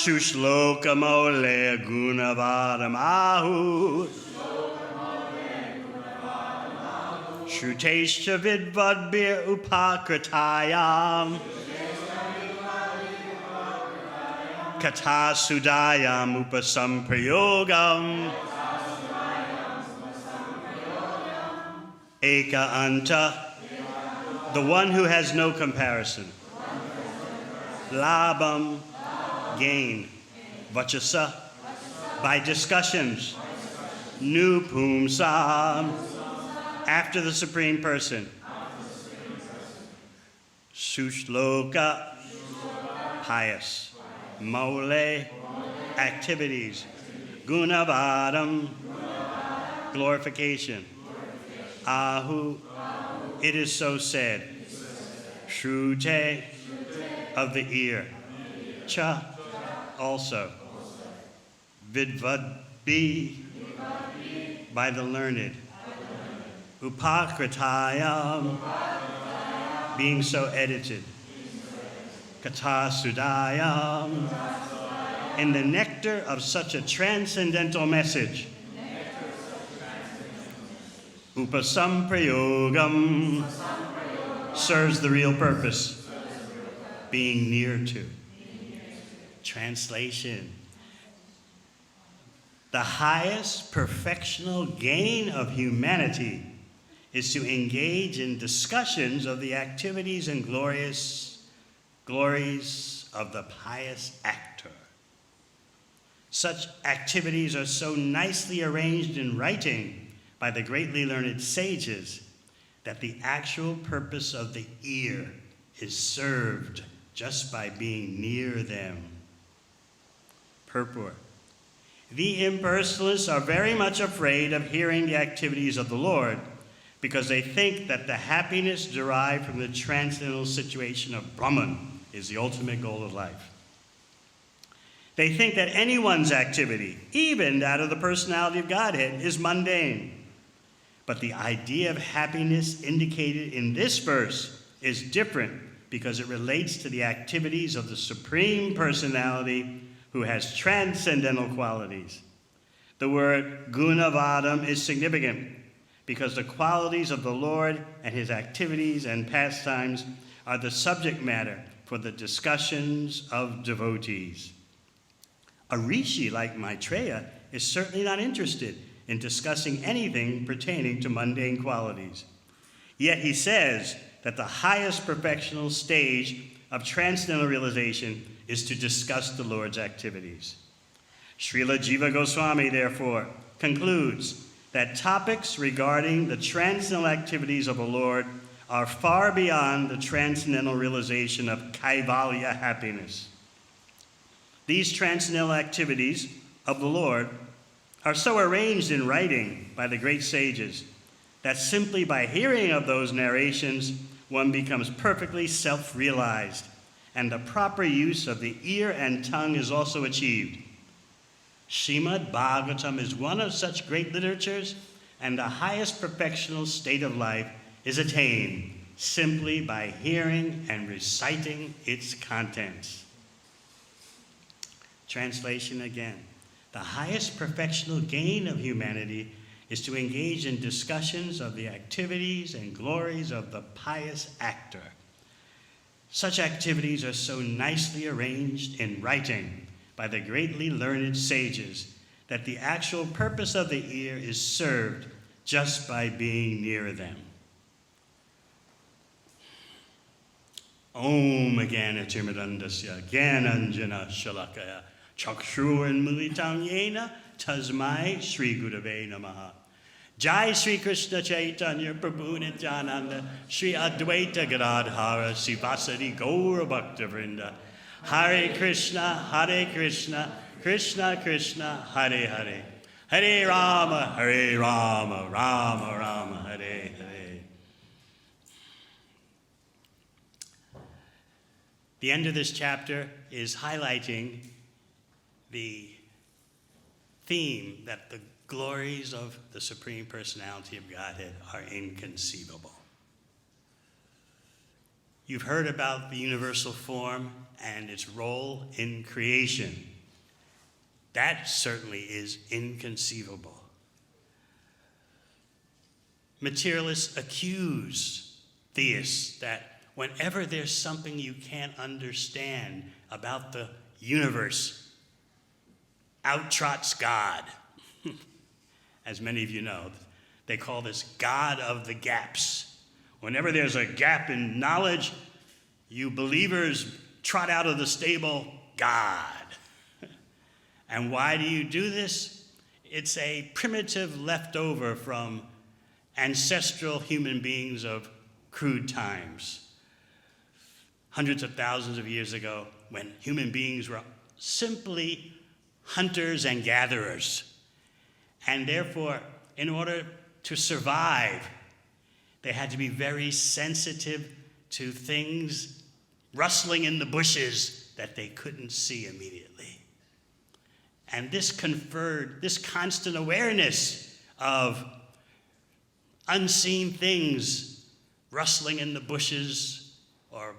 Sushloka mole gunavaram ahu. Shrutesha vidvadbir upakritayam. Kata sudayam upasamprayogam. Eka anta, the one who has no comparison. Labam, gain. Vachasa, by discussions. Nupumsam, after the Supreme Person. Sushloka, pious. Mole, activities. Gunavadam, glorification. Ahu, it is so said. Shrute, of the ear. Cha, also. Vidvadbi, by the learned. Upakritayam, being so edited. Kata sudayam, in the nectar of such a transcendental message. Upasamprayogam, serves the real purpose, being near to. Translation. The highest perfectional gain of humanity is to engage in discussions of the activities and glories of the pious actor. Such activities are so nicely arranged in writing by the greatly learned sages that the actual purpose of the ear is served just by being near them. Purport. The impersonalists are very much afraid of hearing the activities of the Lord because they think that the happiness derived from the transcendental situation of Brahman is the ultimate goal of life. They think that anyone's activity, even that of the personality of Godhead, is mundane. But the idea of happiness indicated in this verse is different because it relates to the activities of the Supreme Personality who has transcendental qualities. The word gunavadam is significant because the qualities of the Lord and his activities and pastimes are the subject matter for the discussions of devotees. A rishi like Maitreya is certainly not interested in discussing anything pertaining to mundane qualities. Yet he says that the highest perfectional stage of transcendental realization is to discuss the Lord's activities. Srila Jiva Goswami, therefore, concludes that topics regarding the transcendental activities of the Lord are far beyond the transcendental realization of Kaivalya happiness. These transcendental activities of the Lord are so arranged in writing by the great sages that simply by hearing of those narrations, one becomes perfectly self-realized, and the proper use of the ear and tongue is also achieved. Srimad Bhagavatam is one of such great literatures, and the highest perfectional state of life is attained simply by hearing and reciting its contents. Translation again. The highest perfectional gain of humanity is to engage in discussions of the activities and glories of the pious actor. Such activities are so nicely arranged in writing by the greatly learned sages that the actual purpose of the ear is served just by being near them. Om Gyanatimirandasya Gyananjana Shalakaya Chakshurunmilitam Yena Tasmai Shri Gurave Namaha. Jai Sri Krishna Chaitanya Prabhu Nityananda Sri Advaita Gadadhara Sivasadi Gaura Bhakta Vrinda. Hare Krishna, Krishna Krishna, Hare Hare. Hare Rama, Rama Rama, Hare Hare. The end of this chapter is highlighting the theme that the glories of the Supreme Personality of Godhead are inconceivable. You've heard about the universal form and its role in creation. That certainly is inconceivable. Materialists accuse theists that whenever there's something you can't understand about the universe, out trots God. As many of you know, they call this God of the gaps. Whenever there's a gap in knowledge, you believers trot out of the stable God. And why do you do this? It's a primitive leftover from ancestral human beings of crude times. Hundreds of thousands of years ago, when human beings were simply hunters and gatherers. And therefore, in order to survive, they had to be very sensitive to things rustling in the bushes that they couldn't see immediately. And this conferred this constant awareness of unseen things rustling in the bushes or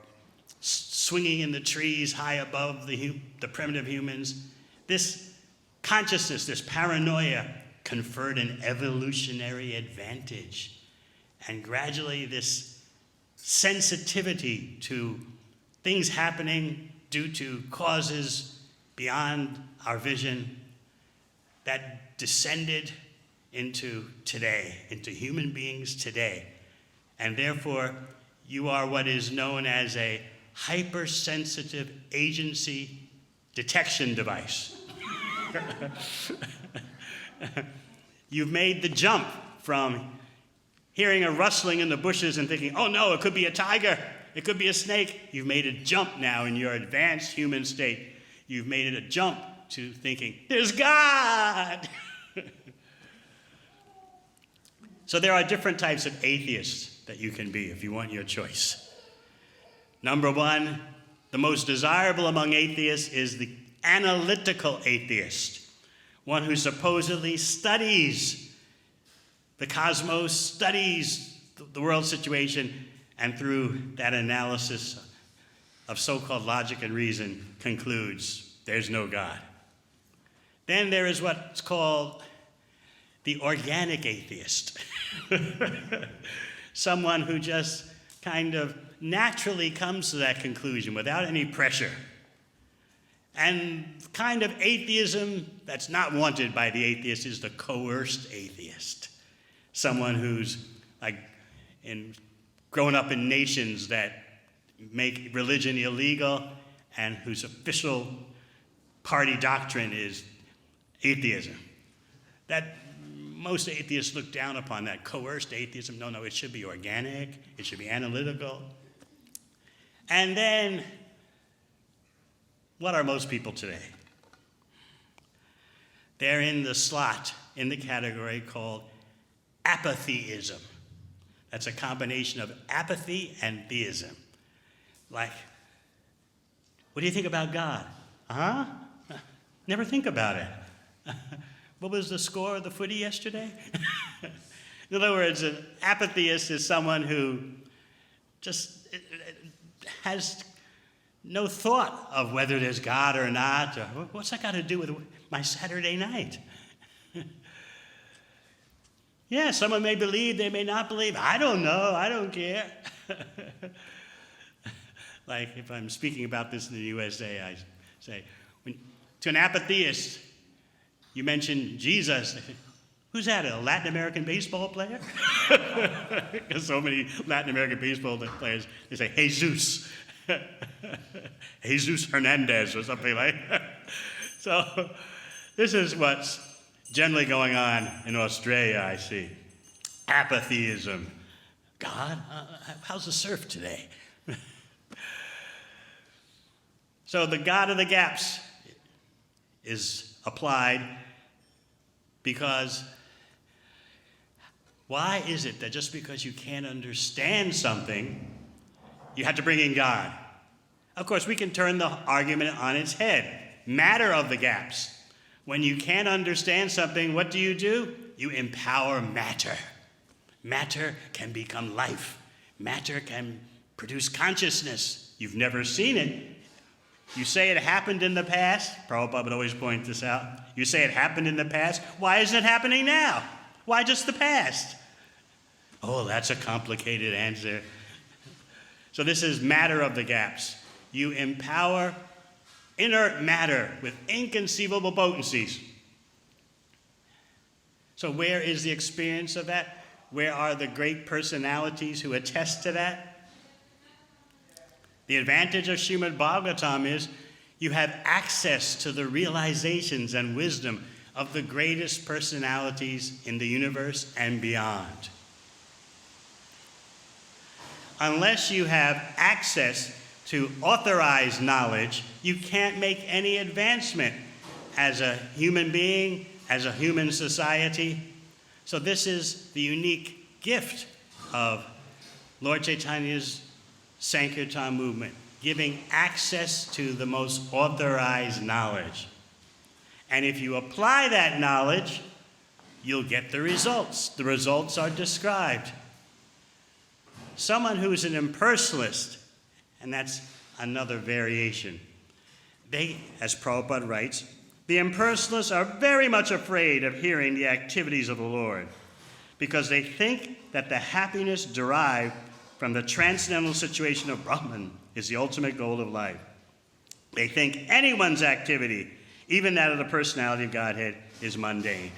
swinging in the trees high above the primitive humans. This consciousness, this paranoia, conferred an evolutionary advantage. And gradually this sensitivity to things happening due to causes beyond our vision, that descended into today, into human beings today. And therefore, you are what is known as a hypersensitive agency detection device. You've made the jump from hearing a rustling in the bushes and thinking, oh no, it could be a tiger, it could be a snake. You've made a jump now in your advanced human state. You've made it a jump to thinking, there's God! So there are different types of atheists that you can be if you want your choice. Number one, the most desirable among atheists is the analytical atheist, one who supposedly studies the cosmos, studies the world situation, and through that analysis of so-called logic and reason concludes there's no God. Then there is what's called the organic atheist. Someone who just kind of naturally comes to that conclusion without any pressure. And kind of atheism that's not wanted by the atheist is the coerced atheist. Someone who's like grown up in nations that make religion illegal and whose official party doctrine is atheism. That most atheists look down upon that coerced atheism. No, it should be organic, it should be analytical. And then, what are most people today? They're in the slot, in the category called apatheism. That's a combination of apathy and theism. Like, what do you think about God? Never think about it. What was the score of the footy yesterday? In other words, an apatheist is someone who just has no thought of whether there's God or not, or what's that got to do with my Saturday night? Yeah, someone may believe, they may not believe. I don't know, I don't care. Like if I'm speaking about this in the USA, I say, to an apatheist, you mention Jesus. Who's that, a Latin American baseball player? Because so many Latin American baseball players, they say, Jesus. Jesus Hernandez or something like that. So this is what's generally going on in Australia, I see. Apatheism. God, how's the surf today? So the God of the gaps is applied because why is it that just because you can't understand something, you have to bring in God? Of course, we can turn the argument on its head. Matter of the gaps. When you can't understand something, what do? You empower matter. Matter can become life. Matter can produce consciousness. You've never seen it. You say it happened in the past. Prabhupada would always point this out. You say it happened in the past. Why isn't it happening now? Why just the past? Oh, that's a complicated answer. So this is matter of the gaps. You empower inert matter with inconceivable potencies. So where is the experience of that? Where are the great personalities who attest to that? The advantage of Srimad Bhagavatam is you have access to the realizations and wisdom of the greatest personalities in the universe and beyond. Unless you have access to authorized knowledge, you can't make any advancement as a human being, as a human society. So this is the unique gift of Lord Chaitanya's Sankirtan movement, giving access to the most authorized knowledge. And if you apply that knowledge, you'll get the results. The results are described. Someone who's an impersonalist, and that's another variation. They, as Prabhupada writes, the impersonalists are very much afraid of hearing the activities of the Lord because they think that the happiness derived from the transcendental situation of Brahman is the ultimate goal of life. They think anyone's activity, even that of the personality of Godhead, is mundane.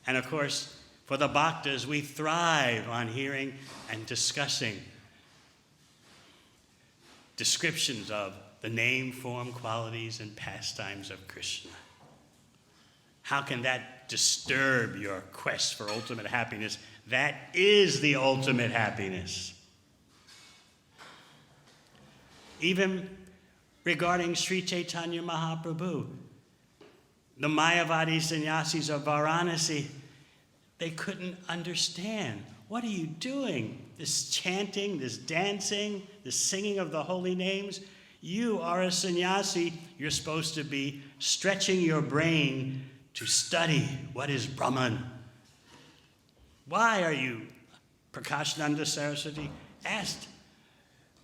And of course, for the bhaktas, we thrive on hearing and discussing descriptions of the name, form, qualities, and pastimes of Krishna. How can that disturb your quest for ultimate happiness? That is the ultimate happiness. Even regarding Sri Chaitanya Mahaprabhu, the Mayavadi sannyasis of Varanasi, they couldn't understand. What are you doing? This chanting, this dancing, this singing of the holy names? You are a sannyasi. You're supposed to be stretching your brain to study what is Brahman. Why are you, Prakashananda Saraswati asked,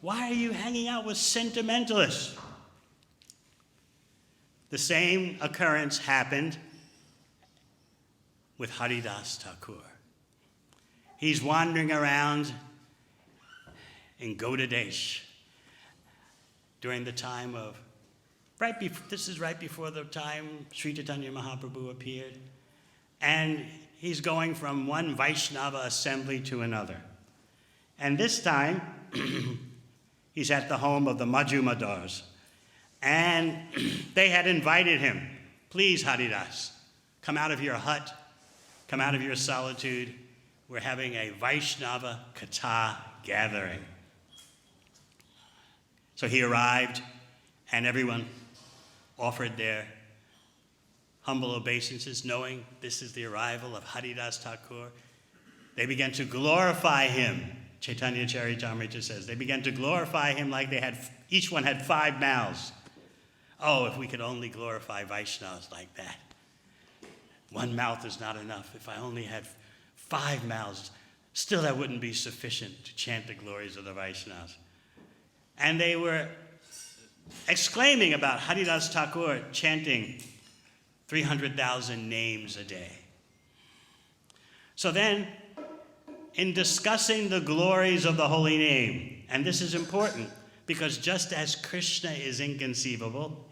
why are you hanging out with sentimentalists? The same occurrence happened with Haridas Thakur. He's wandering around in Gaudadesh during the time of, this is right before the time Sri Chaitanya Mahaprabhu appeared, and he's going from one Vaishnava assembly to another. And this time, he's at the home of the Majumdars. And they had invited him, please, Haridas, come out of your hut, come out of your solitude. We're having a Vaishnava Katha gathering. So he arrived, and everyone offered their humble obeisances, knowing this is the arrival of Haridas Thakur. They began to glorify him. Chaitanya Charitamrita says they began to glorify him like each one had 5 mouths. Oh, if we could only glorify Vaishnavas like that. 1 mouth is not enough. If I only had 5 mouths, still that wouldn't be sufficient to chant the glories of the Vaishnavas. And they were exclaiming about Haridas Thakur chanting 300,000 names a day. So then, in discussing the glories of the holy name, and this is important, because just as Krishna is inconceivable,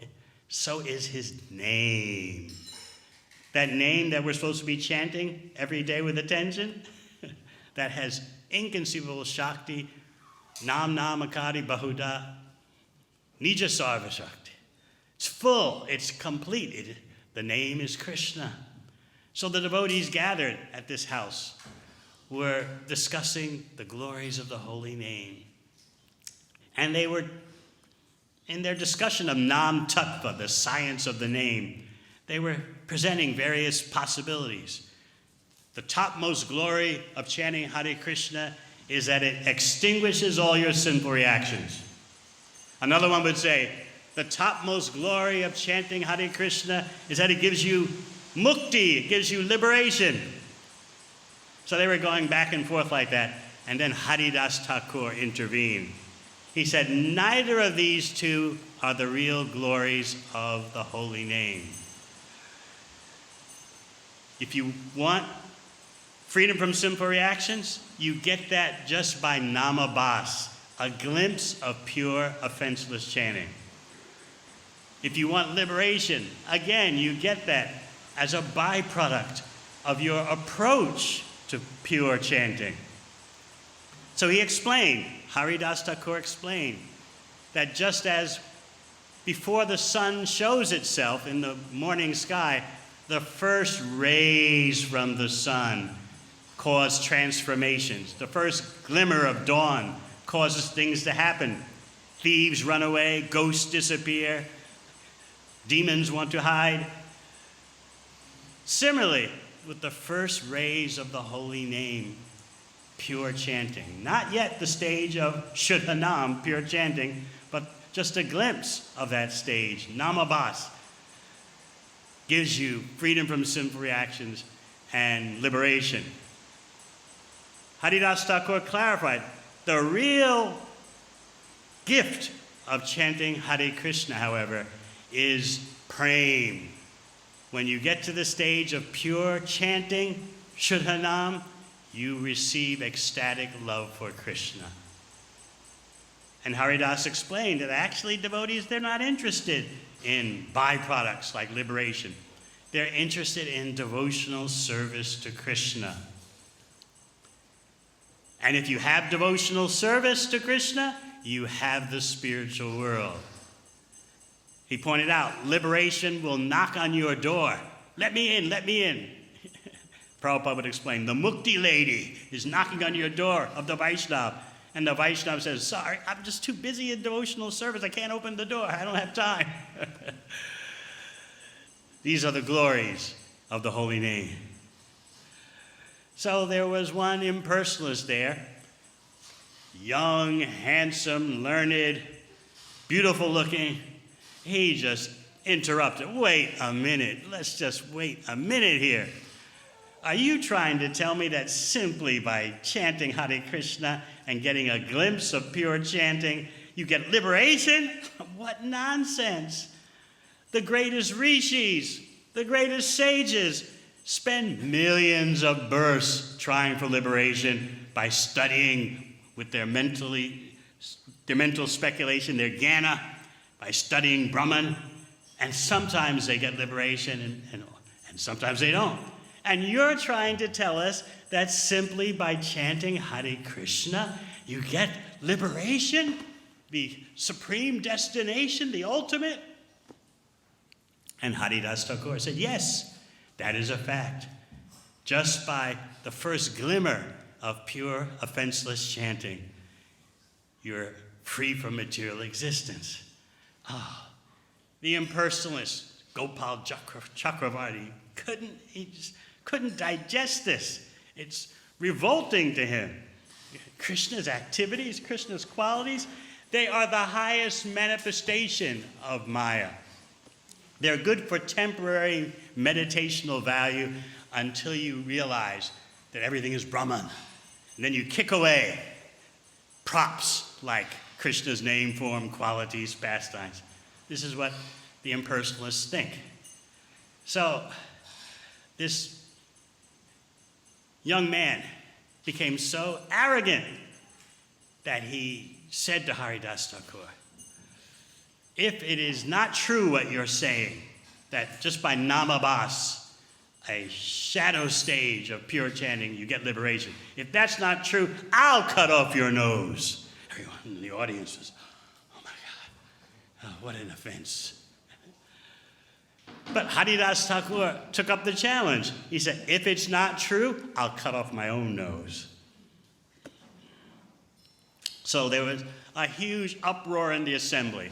so is his name. That name that we're supposed to be chanting every day with attention, that has inconceivable Shakti, Nam Namakari Bahuda, Nija Sarva Shakti. It's full, it's complete. The name is Krishna. So the devotees gathered at this house were discussing the glories of the holy name. And they were, in their discussion of Nam Tattva, the science of the name, they were presenting various possibilities. The topmost glory of chanting Hare Krishna is that it extinguishes all your sinful reactions. Another one would say, the topmost glory of chanting Hare Krishna is that it gives you mukti, it gives you liberation. So they were going back and forth like that, and then Haridas Thakur intervened. He said, neither of these two are the real glories of the holy name. If you want freedom from sinful reactions, you get that just by namabhas, a glimpse of pure, offenseless chanting. If you want liberation, again, you get that as a byproduct of your approach to pure chanting. So he explained, Haridas Thakur explained, that just as before the sun shows itself in the morning sky, the first rays from the sun cause transformations. The first glimmer of dawn causes things to happen. Thieves run away, ghosts disappear, demons want to hide. Similarly, with the first rays of the holy name, pure chanting. Not yet the stage of Shuddhanam, pure chanting, but just a glimpse of that stage. Namabhas gives you freedom from sinful reactions and liberation. Haridas Thakur clarified, the real gift of chanting Hare Krishna, however, is prem. When you get to the stage of pure chanting, Shuddhanam, you receive ecstatic love for Krishna. And Haridas explained that actually devotees, they're not interested in byproducts like liberation. They're interested in devotional service to Krishna. And if you have devotional service to Krishna, you have the spiritual world. He pointed out, liberation will knock on your door. Let me in, let me in. Prabhupada would explain, the Mukti lady is knocking on your door of the Vaishnava. And the Vaishnava says, sorry, I'm just too busy in devotional service. I can't open the door. I don't have time. These are the glories of the holy name. So there was one impersonalist there, young, handsome, learned, beautiful looking. He just interrupted. Wait a minute. Let's just wait a minute here. Are you trying to tell me that simply by chanting Hare Krishna and getting a glimpse of pure chanting, you get liberation? What nonsense. The greatest rishis, the greatest sages spend millions of births trying for liberation by studying with their mental speculation, their jnana, by studying Brahman, and sometimes they get liberation and sometimes they don't. And you're trying to tell us that simply by chanting Hare Krishna, you get liberation, the supreme destination, the ultimate? And Haridas Thakur said, yes, that is a fact. Just by the first glimmer of pure, offenseless chanting, you're free from material existence. The impersonalist, Gopal Chakravarti, he just couldn't digest this. It's revolting to him. Krishna's activities, Krishna's qualities, they are the highest manifestation of Maya. They're good for temporary meditational value until you realize that everything is Brahman. And then you kick away props like Krishna's name, form, qualities, pastimes. This is what the impersonalists think. So this young man became so arrogant that he said to Haridas Thakur, if it is not true what you're saying, that just by namabhas, a shadow stage of pure chanting, you get liberation. If that's not true, I'll cut off your nose. Everyone in the audience was, oh my God, oh, what an offense. But Haridas Thakur took up the challenge. He said, if it's not true, I'll cut off my own nose. So there was a huge uproar in the assembly.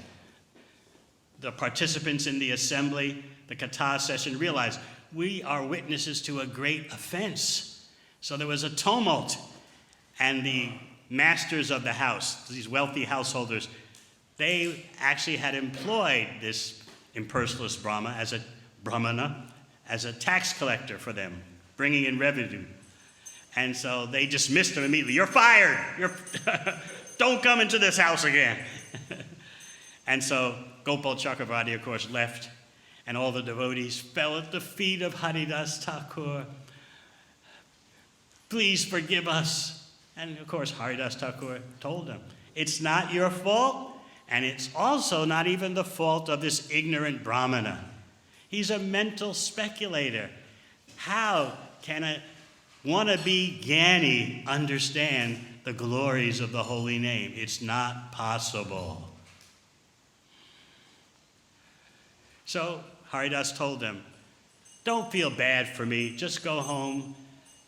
The participants in the assembly, the Katha session, realized we are witnesses to a great offense. So there was a tumult, and the masters of the house, these wealthy householders, they actually had employed this impersonalist Brahmana as a tax collector for them, bringing in revenue. And so they dismissed him immediately. You're fired. don't come into this house again. And so Gopal Chakravarti, of course, left, and all the devotees fell at the feet of Haridas Thakur. Please forgive us. And of course, Haridas Thakur told them, it's not your fault, and it's also not even the fault of this ignorant Brahmana. He's a mental speculator. How can a wannabe Jnani understand the glories of the holy name? It's not possible. So Haridas told them, don't feel bad for me. Just go home.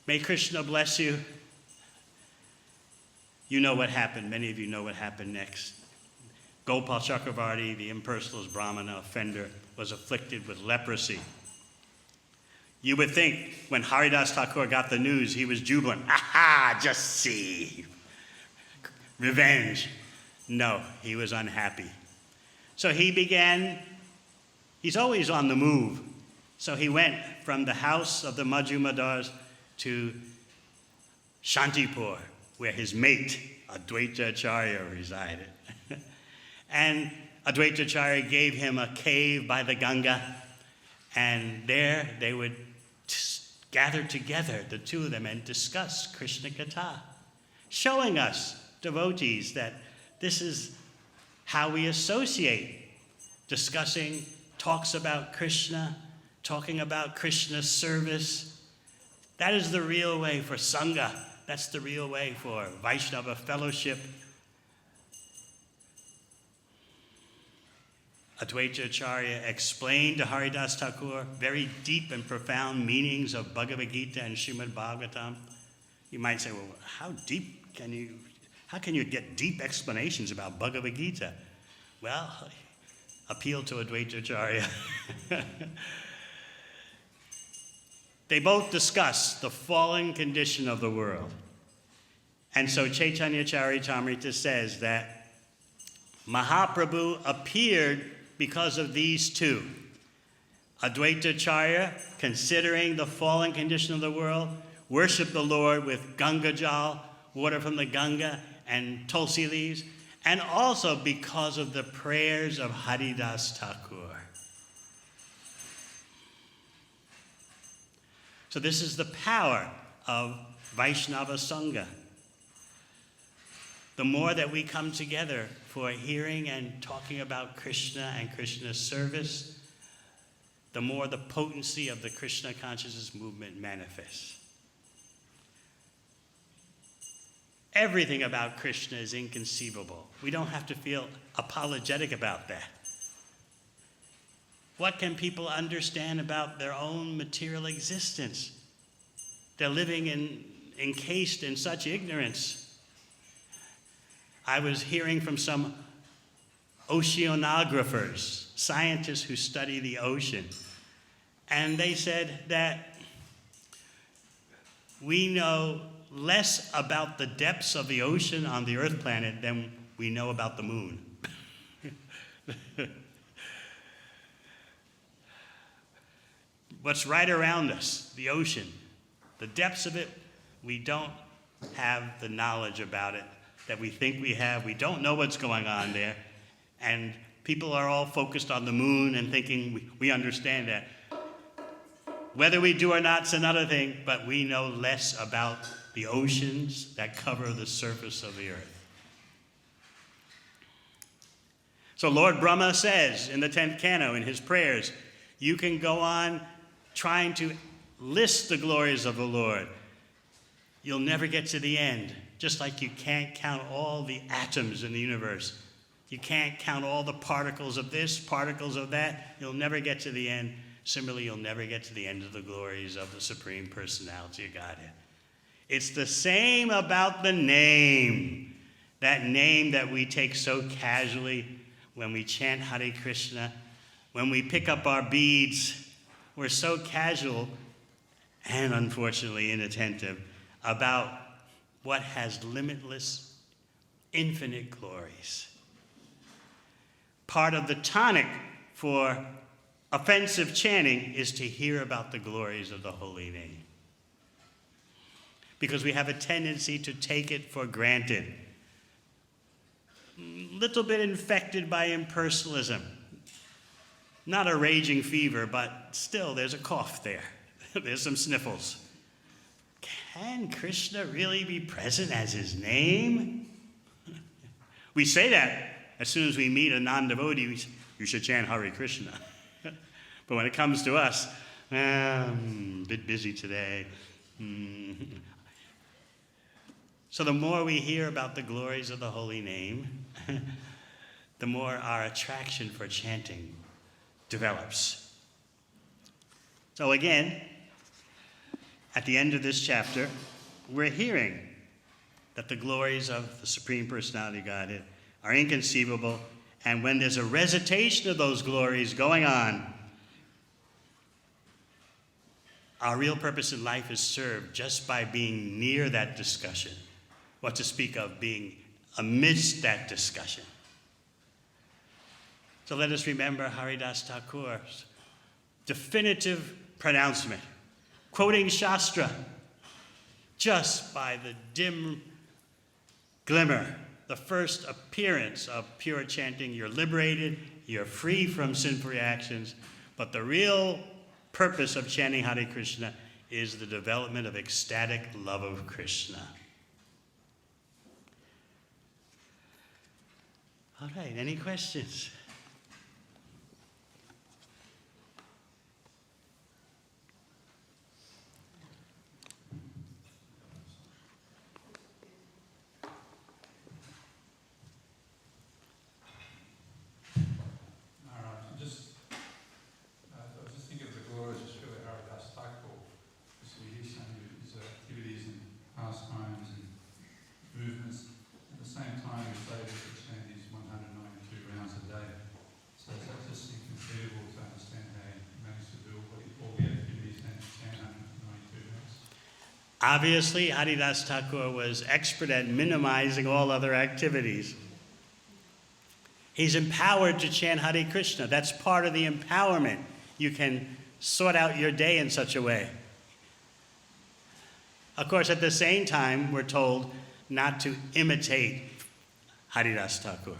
May Krishna bless you. You know what happened. Many of you know what happened next. Gopal Chakravarti, the impersonalist Brahmana offender, was afflicted with leprosy. You would think when Haridas Thakur got the news, he was jubilant. Aha, just see. Revenge. No, he was unhappy. So he's always on the move. So he went from the house of the Majumdars to Shantipur, where his mate, Advaita Acharya, resided. And Advaita Acharya gave him a cave by the Ganga, and there they would gather together, the two of them, and discuss Krishna Katha, showing us, devotees, that this is how we associate, discussing talks about Krishna, talking about Krishna's service. That is the real way for Sangha. That's the real way for Vaishnava fellowship. Advaita Acharya explained to Haridas Thakur very deep and profound meanings of Bhagavad Gita and Srimad Bhagavatam. You might say, well, how can you get deep explanations about Bhagavad Gita? Well, appeal to Advaita Acharya. They both discuss the fallen condition of the world. And so Chaitanya Charitamrita says that Mahaprabhu appeared because of these two. Advaita Acharya, considering the fallen condition of the world, worshiped the Lord with Ganga Jal, water from the Ganga, and Tulsi leaves, and also because of the prayers of Haridas Thakur. So this is the power of Vaishnava Sangha. The more that we come together for hearing and talking about Krishna and Krishna's service, the more the potency of the Krishna Consciousness movement manifests. Everything about Krishna is inconceivable. We don't have to feel apologetic about that. What can people understand about their own material existence? They're living encased in such ignorance. I was hearing from some oceanographers, scientists who study the ocean, and they said that we know less about the depths of the ocean on the Earth planet than we know about the moon. What's right around us, the ocean, the depths of it, we don't have the knowledge about it that we think we have. We don't know what's going on there. And people are all focused on the moon and thinking we understand that. Whether we do or not is another thing, but we know less about the oceans that cover the surface of the earth. So Lord Brahma says in the 10th canto in his prayers, you can go on trying to list the glories of the Lord. You'll never get to the end. Just like you can't count all the atoms in the universe. You can't count all the particles of this, particles of that. You'll never get to the end. Similarly, you'll never get to the end of the glories of the Supreme Personality of Godhead. It's the same about the name. That name that we take so casually when we chant Hare Krishna, when we pick up our beads, we're so casual and unfortunately inattentive about what has limitless, infinite glories. Part of the tonic for offensive chanting is to hear about the glories of the holy name. Because we have a tendency to take it for granted. little bit infected by impersonalism. Not a raging fever, but still there's a cough there. There's some sniffles. Can Krishna really be present as his name? We say that as soon as we meet a non-devotee, you should chant Hare Krishna. But when it comes to us, I'm a bit busy today. So the more we hear about the glories of the holy name, the more our attraction for chanting develops. So again, at the end of this chapter, we're hearing that the glories of the Supreme Personality of Godhead are inconceivable, and when there's a recitation of those glories going on, our real purpose in life is served just by being near that discussion, what to speak of being amidst that discussion. So let us remember Haridas Thakur's definitive pronouncement, quoting Shastra, just by the dim glimmer, the first appearance of pure chanting, you're liberated, you're free from sinful reactions, but the real purpose of chanting Hare Krishna is the development of ecstatic love of Krishna. All right, any questions? Obviously, Haridas Thakur was expert at minimizing all other activities. He's empowered to chant Hare Krishna. That's part of the empowerment. You can sort out your day in such a way. Of course, at the same time, we're told not to imitate Haridas Thakur.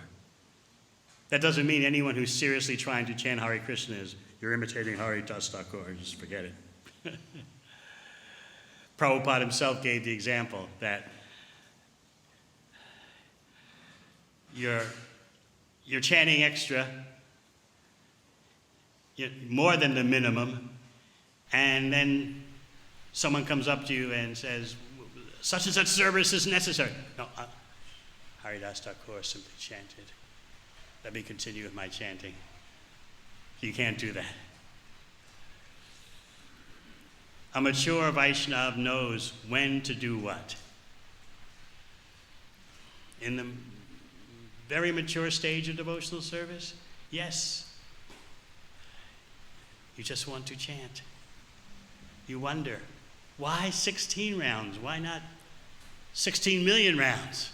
That doesn't mean anyone who's seriously trying to chant Hare Krishna is, you're imitating Haridas Thakur, just forget it. Prabhupada himself gave the example that you're chanting extra, more than the minimum, and then someone comes up to you and says, such and such service is necessary. No, Haridas Thakur simply chanted. Let me continue with my chanting. You can't do that. A mature Vaishnava knows when to do what. In the very mature stage of devotional service, yes, you just want to chant. You wonder, why 16 rounds? Why not 16 million rounds?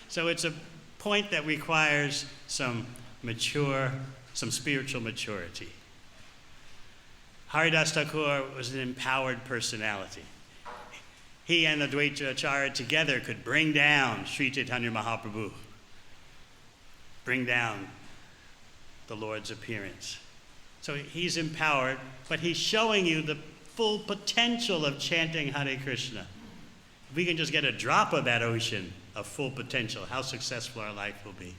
So it's a point that requires some spiritual maturity. Haridas Thakur was an empowered personality. He and Advaita Acharya together could bring down Sri Chaitanya Mahaprabhu, bring down the Lord's appearance. So he's empowered, but he's showing you the full potential of chanting Hare Krishna. If we can just get a drop of that ocean of full potential, how successful our life will be.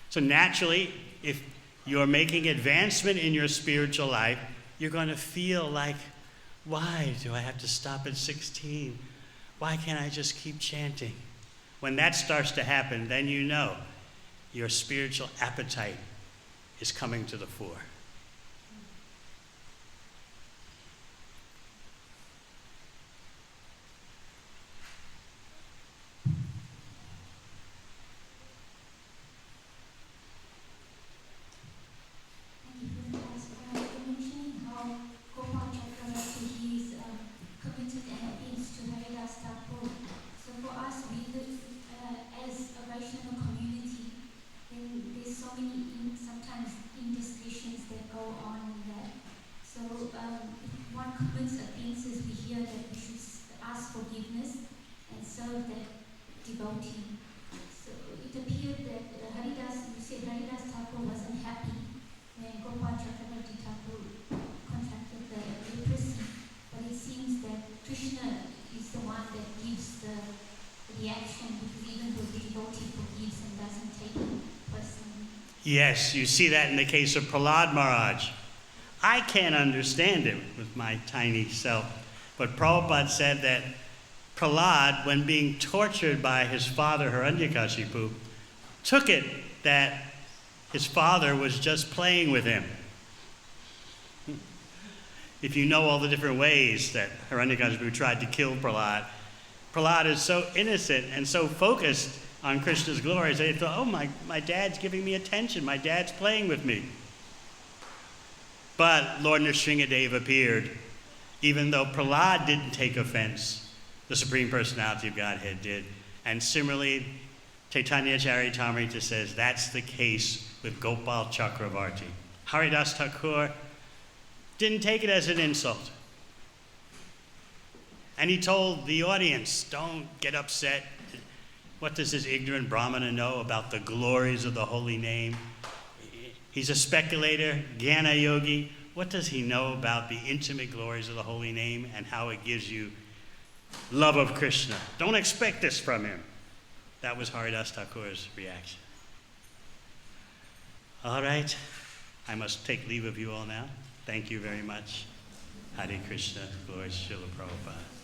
So naturally, if you're making advancement in your spiritual life, you're going to feel like, why do I have to stop at 16? Why can't I just keep chanting? When that starts to happen, then you know your spiritual appetite is coming to the fore. Sometimes indiscretions serve that devotee. So it appeared that you said Haridas Thakur wasn't happy when Gopal Chakravarti Thakur contracted the leprosy, but it seems that Krishna is the one that gives the reaction, because even though the devotee forgives and doesn't take it personally. Yes, you see that in the case of Prahlad Maharaj. I can't understand it with my tiny self, but Prabhupada said that Prahlad, when being tortured by his father Hiranyakashipu, took it that his father was just playing with him. If you know all the different ways that Hiranyakashipu tried to kill Prahlad, Prahlad is so innocent and so focused on Krishna's glories that he thought, oh, my dad's giving me attention, my dad's playing with me. But Lord Nrsingadev appeared. Even though Prahlad didn't take offense, the Supreme Personality of Godhead did. And similarly, Chaitanya Charitamrita says that's the case with Gopal Chakravarti. Haridas Thakur didn't take it as an insult. And he told the audience, don't get upset. What does this ignorant Brahmana know about the glories of the holy name? He's a speculator, Jnana Yogi. What does he know about the intimate glories of the holy name and how it gives you love of Krishna? Don't expect this from him. That was Haridas Thakur's reaction. All right, I must take leave of you all now. Thank you very much. Hare Krishna, glory to Srila Prabhupada.